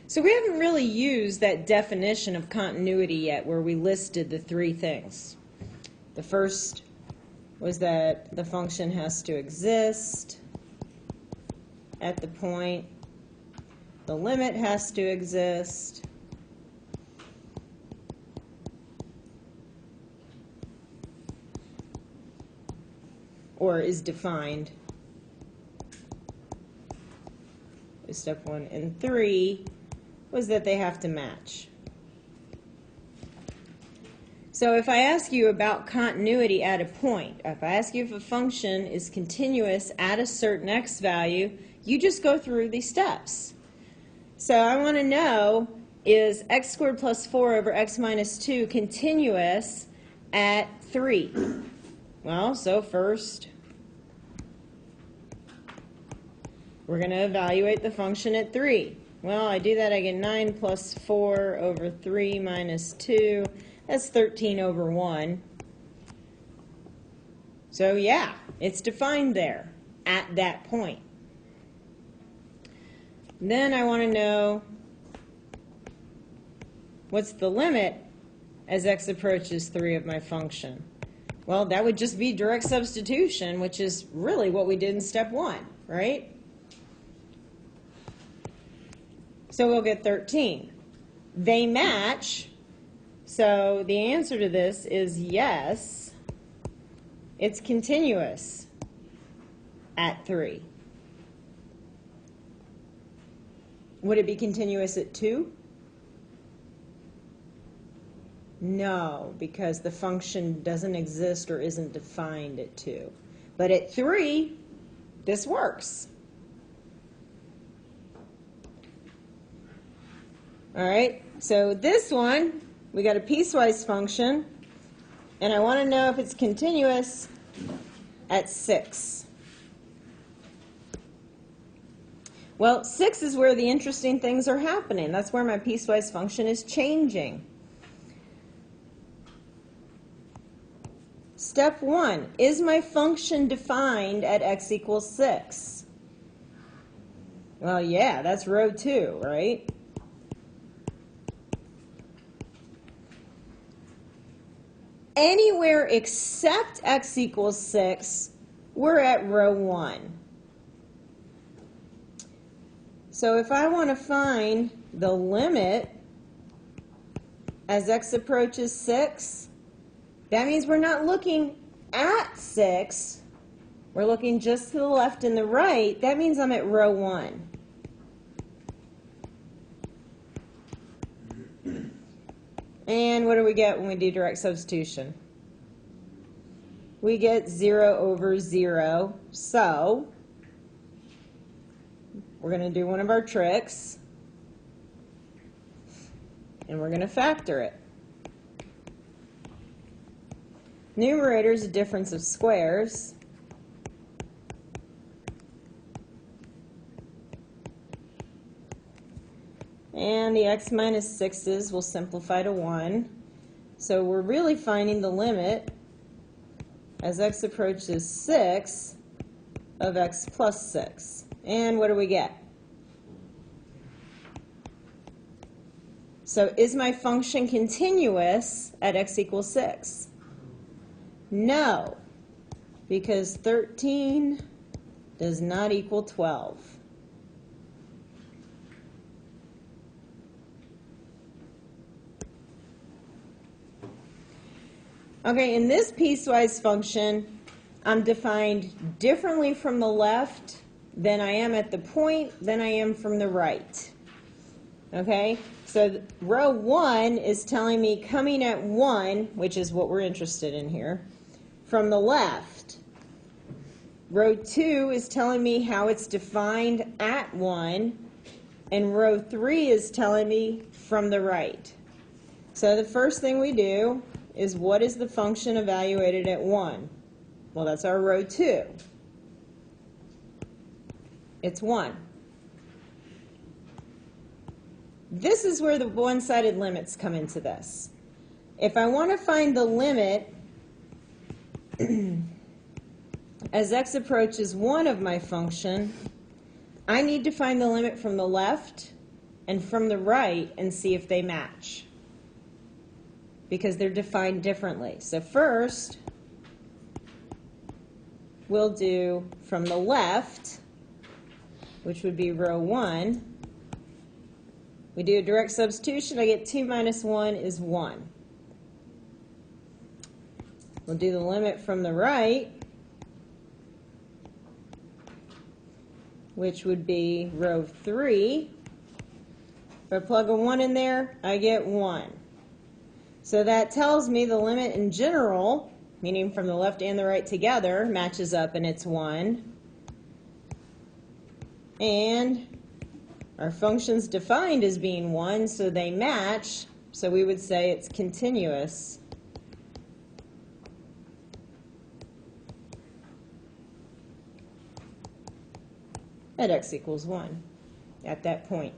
So we haven't really used that definition of continuity yet where we listed the three things. The first was that the function has to exist at the point, the limit has to exist, or is defined. Step 1 and 3 was that they have to match. So if I ask you about continuity at a point, if I ask you if a function is continuous at a certain x value, you just go through these steps. So I want to know, is x squared plus 4 over x minus 2 continuous at 3? Well, so first, we're going to evaluate the function at 3. Well, I do that, I get 9 plus 4 over 3 minus 2. That's 13 over 1. So yeah, it's defined there at that point. Then I want to know what's the limit as x approaches 3 of my function. Well, that would just be direct substitution, which is really what we did in step 1, right? So we'll get 13. They match, so the answer to this is yes, it's continuous at 3. Would it be continuous at 2? No, because the function doesn't exist or isn't defined at 2. But at 3, this works. All right, so this one, we got a piecewise function, and I want to know if it's continuous at 6. Well, 6 is where the interesting things are happening. That's where my piecewise function is changing. Step 1, is my function defined at x equals 6? Well, yeah, that's row 2, right? Anywhere except x equals 6, we're at row 1. So if I want to find the limit as x approaches 6, that means we're not looking at 6. We're looking just to the left and the right. That means I'm at row 1. And what do we get when we do direct substitution? We get 0 over 0. So we're going to do one of our tricks, and we're going to factor it. Numerator is a difference of squares. And the x minus 6's will simplify to 1. So we're really finding the limit as x approaches 6 of x plus 6. And what do we get? So is my function continuous at x equals 6? No, because 13 does not equal 12. Okay, in this piecewise function, I'm defined differently from the left than I am at the point than I am from the right. Okay, so row 1 is telling me coming at 1, which is what we're interested in here, from the left. Row 2 is telling me how it's defined at 1, and row 3 is telling me from the right. So the first thing we do is, what is the function evaluated at 1? Well, that's our row 2. It's 1. This is where the one-sided limits come into this. If I want to find the limit as x approaches 1 of my function, I need to find the limit from the left and from the right and see if they match, because they're defined differently. So first, we'll do from the left, which would be row 1. We do a direct substitution. I get 2 minus 1 is 1. We'll do the limit from the right, which would be row 3. If I plug a 1 in there, I get 1. So that tells me the limit in general, meaning from the left and the right together, matches up and it's 1. And our function's defined as being 1, so they match, so we would say it's continuous at x equals 1 at that point.